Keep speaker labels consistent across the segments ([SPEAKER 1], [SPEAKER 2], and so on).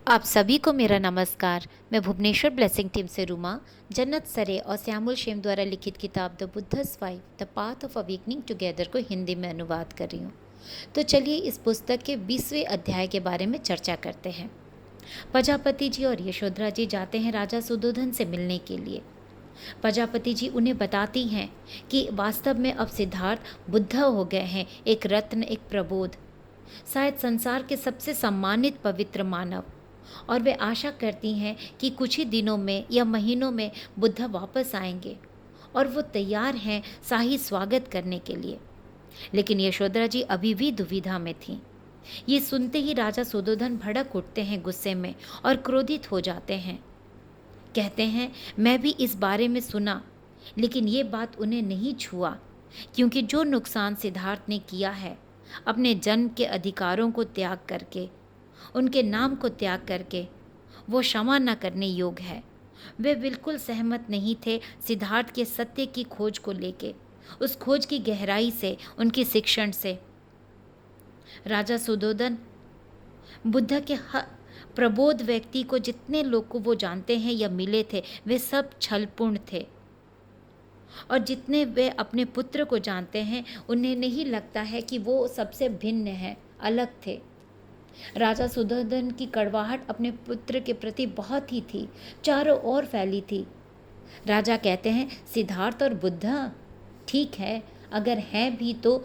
[SPEAKER 1] आप सभी को मेरा नमस्कार। मैं भुवनेश्वर ब्लेसिंग टीम से रूमा जन्नत सरे और श्यामुल शेम द्वारा लिखित किताब the Buddha's wife the path of awakening together को हिंदी में अनुवाद कर रही हूँ। तो चलिए इस पुस्तक के 20वें अध्याय के बारे में चर्चा करते हैं। प्रजापति जी और यशोधरा जी जाते हैं राजा सुदोधन से मिलने के लिए। प्रजापति जी उन्हें बताती हैं कि वास्तव में अब सिद्धार्थ बुद्ध हो गए हैं, एक रत्न, एक प्रबोध, शायद संसार के सबसे सम्मानित पवित्र मानव। और वे आशा करती हैं कि कुछ ही दिनों में या महीनों में बुद्ध वापस आएंगे और वो तैयार हैं शाही स्वागत करने के लिए। लेकिन यशोधरा जी अभी भी दुविधा में थीं। ये सुनते ही राजा सुदोधन भड़क उठते हैं गुस्से में और क्रोधित हो जाते हैं। कहते हैं, मैं भी इस बारे में सुना, लेकिन ये बात उन्हें नहीं छुआ, क्योंकि जो नुकसान सिद्धार्थ ने किया है अपने जन्म के अधिकारों को त्याग करके, उनके नाम को त्याग करके, वो क्षमा न करने योग्य है। वे बिल्कुल सहमत नहीं थे सिद्धार्थ के सत्य की खोज को लेके, उस खोज की गहराई से, उनकी शिक्षण से। राजा सुदोधन बुद्ध के प्रबोध व्यक्ति को, जितने लोग को वो जानते हैं या मिले थे, वे सब छलपूर्ण थे। और जितने वे अपने पुत्र को जानते हैं, उन्हें नहीं लगता है कि वो सबसे भिन्न है, अलग थे। राजा सुदोधन की कड़वाहट अपने पुत्र के प्रति बहुत ही थी, चारों ओर फैली थी। राजा कहते हैं, सिद्धार्थ और बुद्ध ठीक है, अगर हैं भी तो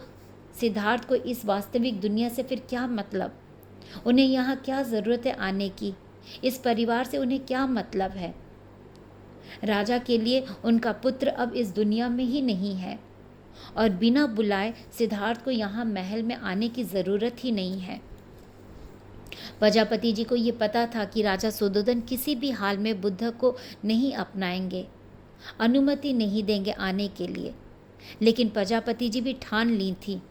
[SPEAKER 1] सिद्धार्थ को इस वास्तविक दुनिया से फिर क्या मतलब? उन्हें यहाँ क्या ज़रूरत है आने की? इस परिवार से उन्हें क्या मतलब है? राजा के लिए उनका पुत्र अब इस दुनिया में ही नहीं है, और बिना बुलाए सिद्धार्थ को यहाँ महल में आने की ज़रूरत ही नहीं है। प्रजापति जी को ये पता था कि राजा सुदोधन किसी भी हाल में बुद्ध को नहीं अपनाएंगे, अनुमति नहीं देंगे आने के लिए। लेकिन प्रजापति जी भी ठान ली थी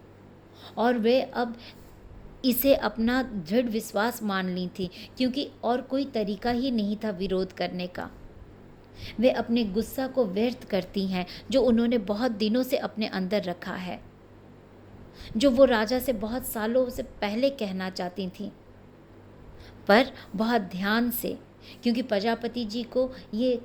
[SPEAKER 1] और वे अब इसे अपना दृढ़ विश्वास मान ली थी, क्योंकि और कोई तरीका ही नहीं था विरोध करने का। वे अपने गुस्सा को व्यर्थ करती हैं जो उन्होंने बहुत दिनों से अपने अंदर रखा है, जो वो राजा से बहुत सालों से पहले कहना चाहती थीं, पर बहुत ध्यान से, क्योंकि प्रजापति जी को ये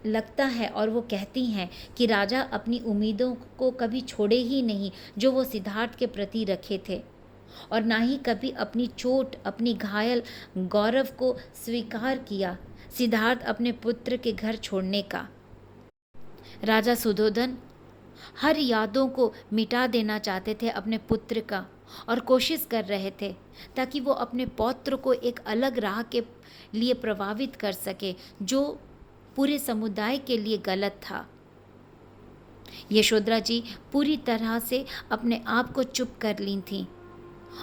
[SPEAKER 1] लगता है और वो कहती हैं कि राजा अपनी उम्मीदों को कभी छोड़े ही नहीं जो वो सिद्धार्थ के प्रति रखे थे, और ना ही कभी अपनी चोट, अपनी घायल गौरव को स्वीकार किया सिद्धार्थ अपने पुत्र के घर छोड़ने का। राजा सुदोधन हर यादों को मिटा देना चाहते थे अपने पुत्र का, और कोशिश कर रहे थे ताकि वो अपने पौत्र को एक अलग राह के लिए प्रभावित कर सके, जो पूरे समुदाय के लिए गलत था। यशोधरा जी पूरी तरह से अपने आप को चुप कर ली थीं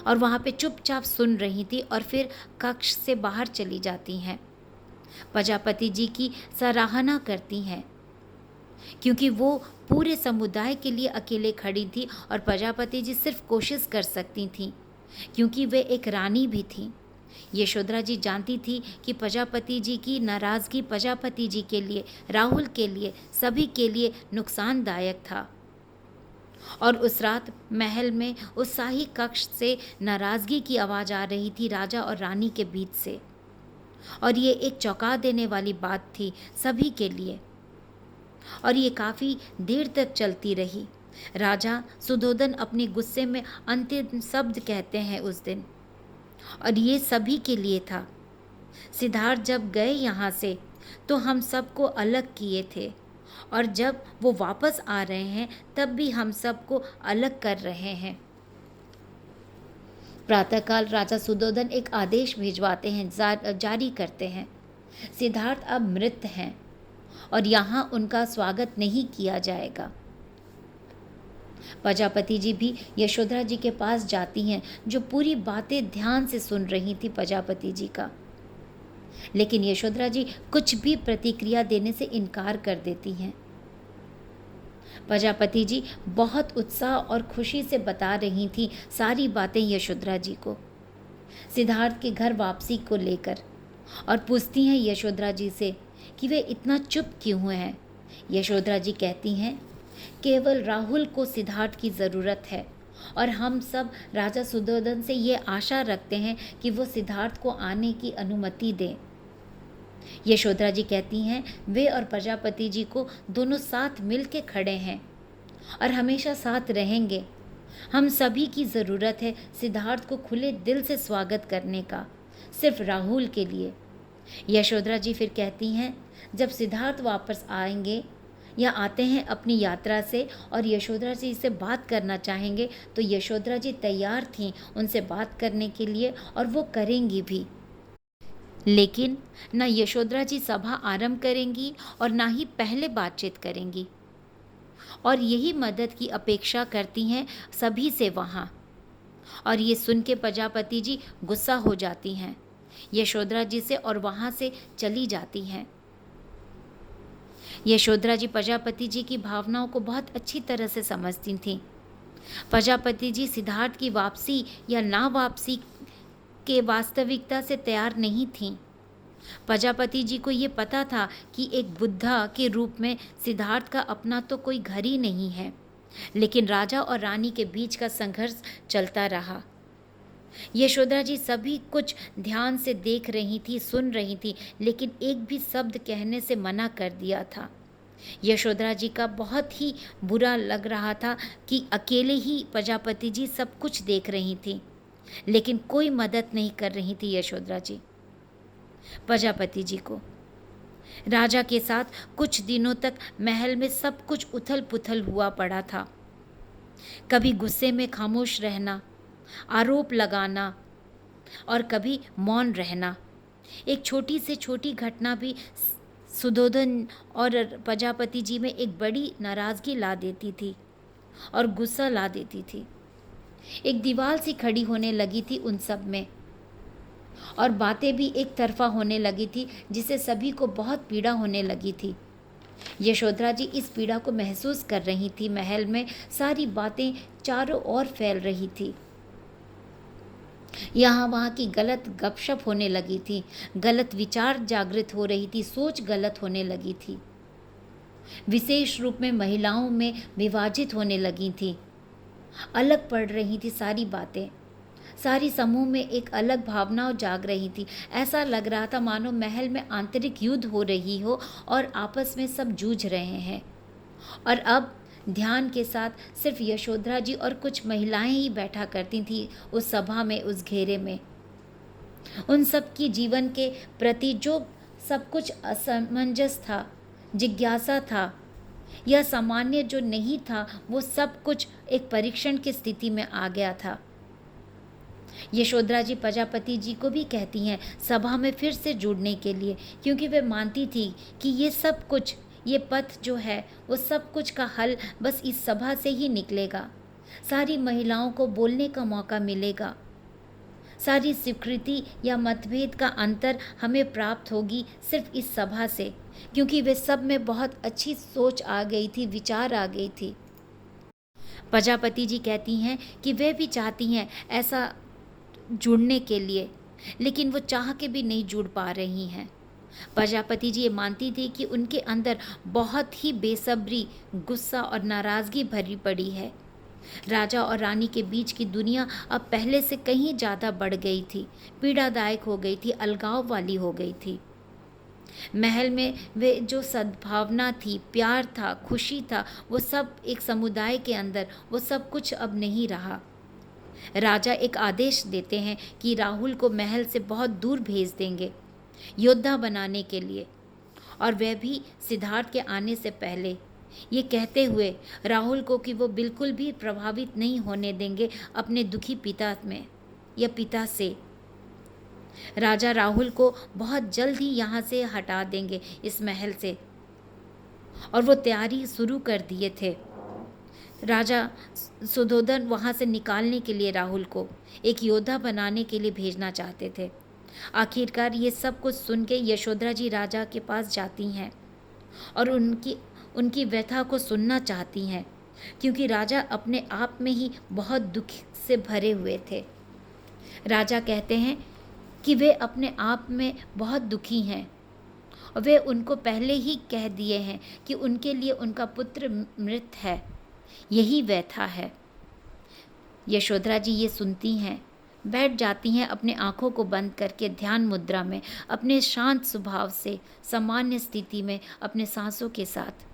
[SPEAKER 1] और वहाँ पे चुपचाप सुन रही थी, और फिर कक्ष से बाहर चली जाती हैं। प्रजापति जी की सराहना करती हैं, क्योंकि वो पूरे समुदाय के लिए अकेले खड़ी थी, और प्रजापति जी सिर्फ कोशिश कर सकती थीं, क्योंकि वे एक रानी भी थीं। यशोधरा जी जानती थी कि प्रजापति जी की नाराज़गी प्रजापति जी के लिए, राहुल के लिए, सभी के लिए नुकसानदायक था। और उस रात महल में उस शाही कक्ष से नाराज़गी की आवाज़ आ रही थी, राजा और रानी के बीच से, और ये एक चौंका देने वाली बात थी सभी के लिए। और ये काफ़ी देर तक चलती रही। राजा सुदोधन अपने गुस्से में अंतिम शब्द कहते हैं उस दिन, और ये सभी के लिए था। सिद्धार्थ जब गए यहाँ से तो हम सबको अलग किए थे, और जब वो वापस आ रहे हैं तब भी हम सबको अलग कर रहे हैं। प्रातःकाल राजा सुदोधन एक आदेश भिजवाते हैं, जारी करते हैं, सिद्धार्थ अब मृत हैं और यहाँ उनका स्वागत नहीं किया जाएगा। प्रजापति जी भी यशोधरा जी के पास जाती हैं, जो पूरी बातें ध्यान से सुन रही थी प्रजापति जी का। लेकिन यशोधरा जी कुछ भी प्रतिक्रिया देने से इनकार कर देती हैं। प्रजापति जी बहुत उत्साह और खुशी से बता रही थी सारी बातें यशोधरा जी को, सिद्धार्थ के घर वापसी को लेकर, और पूछती हैं यशोधरा जी से कि वे इतना चुप क्यों हुए हैं। यशोधरा जी कहती हैं, केवल राहुल को सिद्धार्थ की ज़रूरत है, और हम सब राजा सुद्धोधन से ये आशा रखते हैं कि वो सिद्धार्थ को आने की अनुमति दें। यशोधरा जी कहती हैं वे और प्रजापति जी को दोनों साथ मिल के खड़े हैं और हमेशा साथ रहेंगे। हम सभी की ज़रूरत है सिद्धार्थ को खुले दिल से स्वागत करने का, सिर्फ राहुल के लिए। यशोधरा जी फिर कहती हैं जब सिद्धार्थ वापस आएंगे या आते हैं अपनी यात्रा से और यशोधरा जी से बात करना चाहेंगे तो यशोधरा जी तैयार थीं उनसे बात करने के लिए और वो करेंगी भी। लेकिन न यशोधरा जी सभा आरंभ करेंगी और ना ही पहले बातचीत करेंगी और यही मदद की अपेक्षा करती हैं सभी से वहाँ। और ये सुन के प्रजापति जी गुस्सा हो जाती हैं यशोधरा जी से और वहाँ से चली जाती हैं। यशोधरा जी प्रजापति जी की भावनाओं को बहुत अच्छी तरह से समझती थीं। प्रजापति जी सिद्धार्थ की वापसी या ना वापसी के वास्तविकता से तैयार नहीं थीं। प्रजापति जी को ये पता था कि एक बुद्धा के रूप में सिद्धार्थ का अपना तो कोई घर ही नहीं है, लेकिन राजा और रानी के बीच का संघर्ष चलता रहा। यशोधरा जी सभी कुछ ध्यान से देख रही थी, सुन रही थी, लेकिन एक भी शब्द कहने से मना कर दिया था। यशोधरा जी का बहुत ही बुरा लग रहा था कि अकेले ही प्रजापति जी सब कुछ देख रही थी, लेकिन कोई मदद नहीं कर रही थी यशोधरा जी प्रजापति जी को। राजा के साथ कुछ दिनों तक महल में सब कुछ उथल पुथल हुआ पड़ा था। कभी गुस्से में खामोश रहना, आरोप लगाना और कभी मौन रहना। एक छोटी से छोटी घटना भी सुद्धोधन और प्रजापति जी में एक बड़ी नाराज़गी ला देती थी और गुस्सा ला देती थी। एक दीवार सी खड़ी होने लगी थी उन सब में और बातें भी एक तरफा होने लगी थी, जिससे सभी को बहुत पीड़ा होने लगी थी। यशोधरा जी इस पीड़ा को महसूस कर रही थी। महल में सारी बातें चारों ओर फैल रही थी। यहाँ वहाँ की गलत गपशप होने लगी थी, गलत विचार जागृत हो रही थी, सोच गलत होने लगी थी, विशेष रूप में महिलाओं में विभाजित होने लगी थी, अलग पड़ रही थी सारी बातें। सारी समूह में एक अलग भावना जाग रही थी। ऐसा लग रहा था मानो महल में आंतरिक युद्ध हो रही हो और आपस में सब जूझ रहे हैं। और अब ध्यान के साथ सिर्फ यशोधरा जी और कुछ महिलाएं ही बैठा करती थीं उस सभा में, उस घेरे में। उन सब की जीवन के प्रति जो सब कुछ असमंजस था, जिज्ञासा था या सामान्य जो नहीं था, वो सब कुछ एक परीक्षण की स्थिति में आ गया था। यशोधरा जी प्रजापति जी को भी कहती हैं सभा में फिर से जुड़ने के लिए, क्योंकि वे मानती थी कि ये सब कुछ, ये पथ जो है वो सब कुछ का हल बस इस सभा से ही निकलेगा। सारी महिलाओं को बोलने का मौका मिलेगा। सारी स्वीकृति या मतभेद का अंतर हमें प्राप्त होगी सिर्फ इस सभा से, क्योंकि वे सब में बहुत अच्छी सोच आ गई थी, विचार आ गई थी। प्रजापति जी कहती हैं कि वे भी चाहती हैं ऐसा जुड़ने के लिए, लेकिन वो चाह के भी नहीं जुड़ पा रही हैं। प्रजापति जी ये मानती थी कि उनके अंदर बहुत ही बेसब्री, गुस्सा और नाराज़गी भरी पड़ी है। राजा और रानी के बीच की दुनिया अब पहले से कहीं ज़्यादा बढ़ गई थी, पीड़ादायक हो गई थी, अलगाव वाली हो गई थी। महल में वे जो सद्भावना थी, प्यार था, खुशी था, वो सब एक समुदाय के अंदर, वो सब कुछ अब नहीं रहा। राजा एक आदेश देते हैं कि राहुल को महल से बहुत दूर भेज देंगे योद्धा बनाने के लिए, और वह भी सिद्धार्थ के आने से पहले, ये कहते हुए राहुल को कि वो बिल्कुल भी प्रभावित नहीं होने देंगे अपने दुखी पिता में या पिता से। राजा राहुल को बहुत जल्द ही यहाँ से हटा देंगे इस महल से, और वो तैयारी शुरू कर दिए थे। राजा सुद्धोधन वहाँ से निकालने के लिए राहुल को एक योद्धा बनाने के लिए भेजना चाहते थे। आखिरकार ये सब कुछ सुन के यशोधरा जी राजा के पास जाती हैं और उनकी व्यथा को सुनना चाहती हैं, क्योंकि राजा अपने आप में ही बहुत दुख से भरे हुए थे। राजा कहते हैं कि वे अपने आप में बहुत दुखी हैं और वे उनको पहले ही कह दिए हैं कि उनके लिए उनका पुत्र मृत है, यही व्यथा है। यशोधरा जी ये सुनती हैं, बैठ जाती हैं अपने आँखों को बंद करके ध्यान मुद्रा में, अपने शांत स्वभाव से, सामान्य स्थिति में, अपने सांसों के साथ।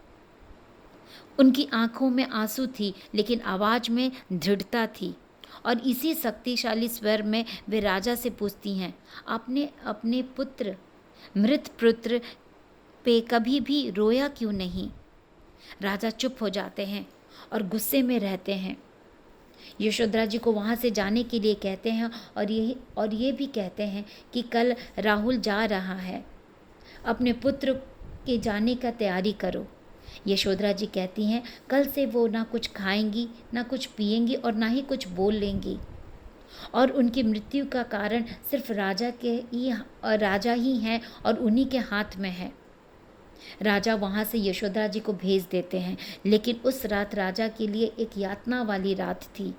[SPEAKER 1] उनकी आँखों में आंसू थी, लेकिन आवाज़ में दृढ़ता थी। और इसी शक्तिशाली स्वर में वे राजा से पूछती हैं, आपने अपने मृत पुत्र पे कभी भी रोया क्यों नहीं? राजा चुप हो जाते हैं और गुस्से में रहते हैं। यशोधरा जी को वहाँ से जाने के लिए कहते हैं और ये भी कहते हैं कि कल राहुल जा रहा है, अपने पुत्र के जाने का तैयारी करो। यशोधरा जी कहती हैं, कल से वो ना कुछ खाएंगी, ना कुछ पिएंगी और ना ही कुछ बोल लेंगी, और उनकी मृत्यु का कारण सिर्फ राजा ही हैं और उन्हीं के हाथ में है। राजा वहाँ से यशोधरा जी को भेज देते हैं, लेकिन उस रात राजा के लिए एक यातना वाली रात थी।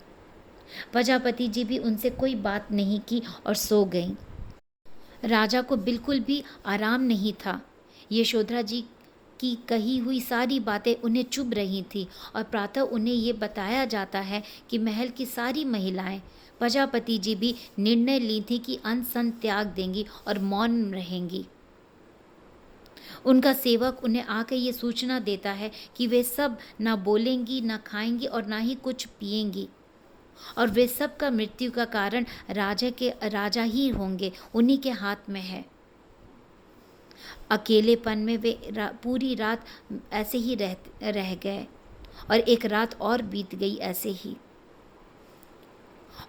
[SPEAKER 1] प्रजापति जी भी उनसे कोई बात नहीं की और सो गईं। राजा को बिल्कुल भी आराम नहीं था। यशोधरा जी की कही हुई सारी बातें उन्हें चुभ रही थी और प्रातः उन्हें ये बताया जाता है कि महल की सारी महिलाएं, प्रजापति जी भी निर्णय ली थी कि अन्न सन त्याग देंगी और मौन रहेंगी। उनका सेवक उन्हें आकर ये सूचना देता है कि वे सब ना बोलेंगी, ना खाएंगी और ना ही कुछ पिएंगी, और वे सब का मृत्यु का कारण राजा ही होंगे, उन्हीं के हाथ में है। अकेलेपन में वे पूरी रात ऐसे ही रह गए और एक रात और बीत गई ऐसे ही।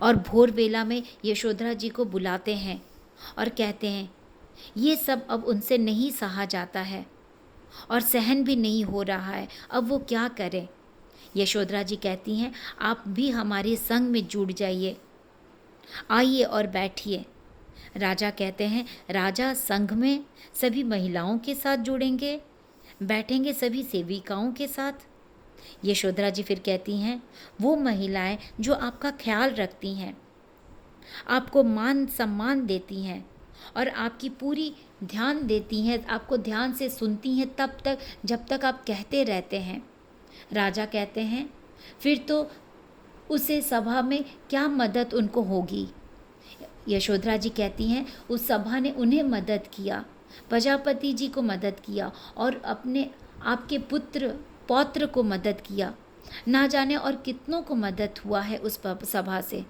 [SPEAKER 1] और भोर वेला में यशोधरा जी को बुलाते हैं और कहते हैं, ये सब अब उनसे नहीं सहा जाता है और सहन भी नहीं हो रहा है, अब वो क्या करें। यशोधरा जी कहती हैं, आप भी हमारे संग में जुड़ जाइए, आइए और बैठिए। राजा कहते हैं, राजा संघ में सभी महिलाओं के साथ जुड़ेंगे, बैठेंगे सभी सेविकाओं के साथ। यशोधरा जी फिर कहती हैं, वो महिलाएं जो आपका ख्याल रखती हैं, आपको मान सम्मान देती हैं और आपकी पूरी ध्यान देती हैं, आपको ध्यान से सुनती हैं तब तक जब तक आप कहते रहते हैं। राजा कहते हैं, फिर तो उसे सभा में क्या मदद उनको होगी। यशोधरा जी कहती हैं, उस सभा ने उन्हें मदद किया, प्रजापति जी को मदद किया और आपके पौत्र को मदद किया, ना जाने और कितनों को मदद हुआ है उस सभा से।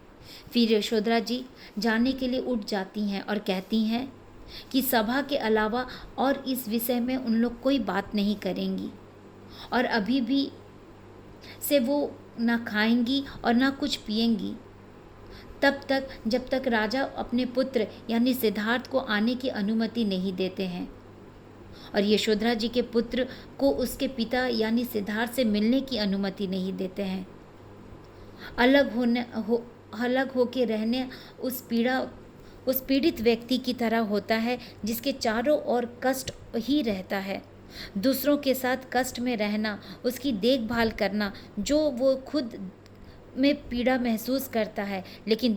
[SPEAKER 1] फिर यशोधरा जी जाने के लिए उठ जाती हैं और कहती हैं कि सभा के अलावा और इस विषय में उन लोग कोई बात नहीं करेंगी, और अभी भी से वो ना खाएंगी और ना कुछ पिएंगी तब तक जब तक राजा अपने पुत्र यानी सिद्धार्थ को आने की अनुमति नहीं देते हैं, और यशोधरा जी के पुत्र को उसके पिता यानी सिद्धार्थ से मिलने की अनुमति नहीं देते हैं। अलग होके रहने उस पीड़ित व्यक्ति की तरह होता है जिसके चारों ओर कष्ट ही रहता है। दूसरों के साथ कष्ट में रहना, उसकी देखभाल करना, जो वो खुद में पीड़ा महसूस करता है, लेकिन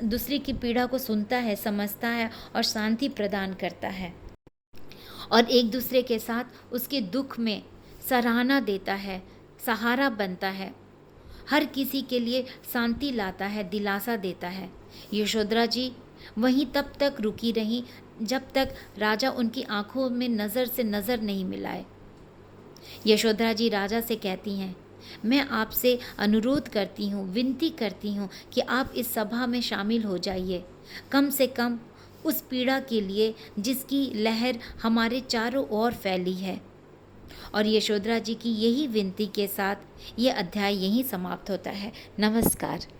[SPEAKER 1] दूसरी की पीड़ा को सुनता है, समझता है और शांति प्रदान करता है, और एक दूसरे के साथ उसके दुख में सराहना देता है, सहारा बनता है, हर किसी के लिए शांति लाता है, दिलासा देता है। यशोधरा जी वहीं तब तक रुकी रहीं जब तक राजा उनकी आंखों में नज़र से नज़र नहीं मिलाए। यशोधरा जी राजा से कहती हैं, मैं आपसे अनुरोध करती हूँ, विनती करती हूँ कि आप इस सभा में शामिल हो जाइए, कम से कम उस पीड़ा के लिए जिसकी लहर हमारे चारों ओर फैली है। और यशोधरा जी की यही विनती के साथ ये अध्याय यहीं समाप्त होता है। नमस्कार।